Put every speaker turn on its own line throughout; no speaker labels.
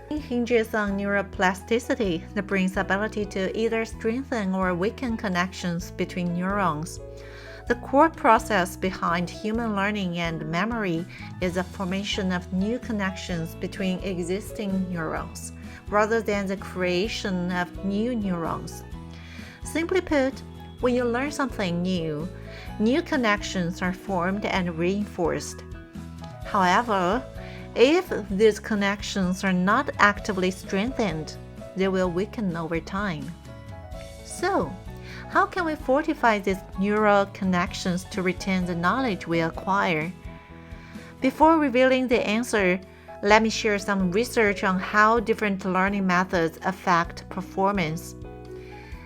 It hinges on neuroplasticity, the brain's ability to either strengthen or weaken connections between neurons. The core process behind human learning and memory is the formation of new connections between existing neurons, rather than the creation of new neurons. Simply put, when you learn something new, new connections are formed and reinforced. However, if these connections are not actively strengthened, they will weaken over time. So, how can we fortify these neural connections to retain the knowledge we acquire? Before revealing the answer, let me share some research on how different learning methods affect performance.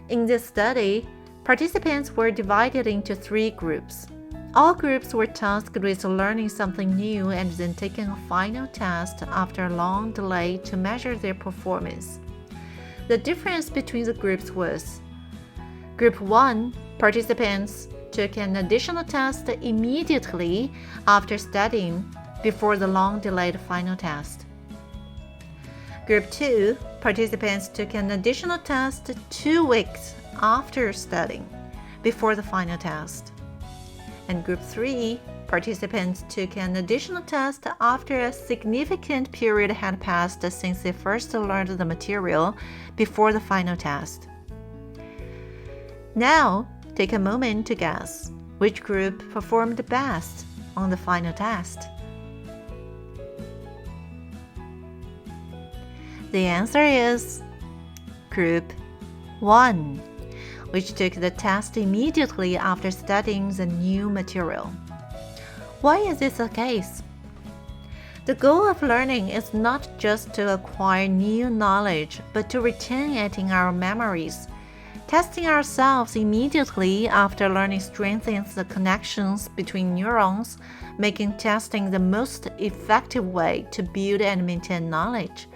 In this study, participants were divided into 3 groups. All groups were tasked with learning something new and then taking a final test after a long delay to measure their performance. The difference between the groups was: Group 1, participants took an additional test immediately after studying before the long-delayed final test. Group 2, participants took an additional test 2 weeks after studying before the final test. And Group 3, participants took an additional test after a significant period had passed since they first learned the material before the final test. Now, take a moment to guess which group performed best on the final test. The answer is Group 1, which took the test immediately after studying the new material. Why is this the case? The goal of learning is not just to acquire new knowledge, but to retain it in our memories. Testing ourselves immediately after learning strengthens the connections between neurons, making testing the most effective way to build and maintain knowledge.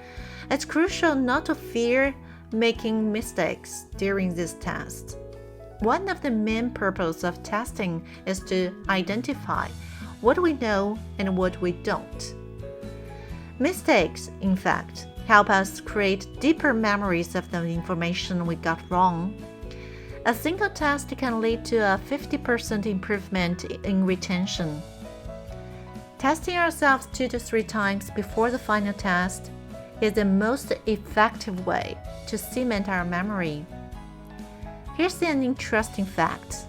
It's crucial not to fear making mistakes during this test. One of the main purposes of testing is to identify what we know and what we don't. Mistakes, in fact, help us create deeper memories of the information we got wrong. A single test can lead to a 50% improvement in retention. Testing ourselves 2 to 3 times before the final test is the most effective way to cement our memory. Here's an interesting fact.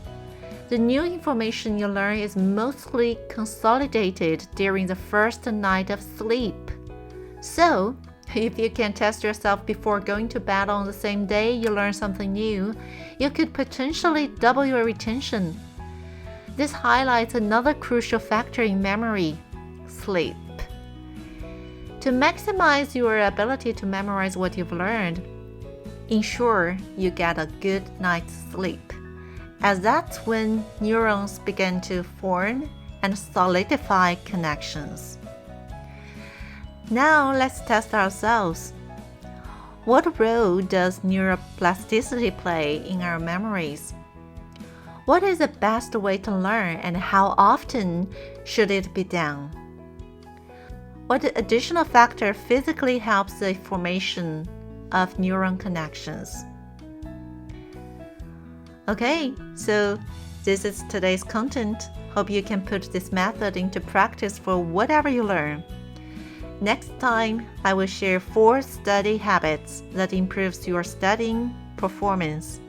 The new information you learn is mostly consolidated during the first night of sleep. So, if you can test yourself before going to bed on the same day you learn something new, you could potentially double your retention. This highlights another crucial factor in memory: sleep. To maximize your ability to memorize what you've learned, ensure you get a good night's sleep, as that's when neurons begin to form and solidify connections. Now let's test ourselves. What role does neuroplasticity play in our memories? What is the best way to learn, and how often should it be done? What additional factor physically helps the formation of neuron connections? Okay, so this is today's content. Hope you can put this method into practice for whatever you learn. Next time, I will share 4 study habits that improves your studying performance.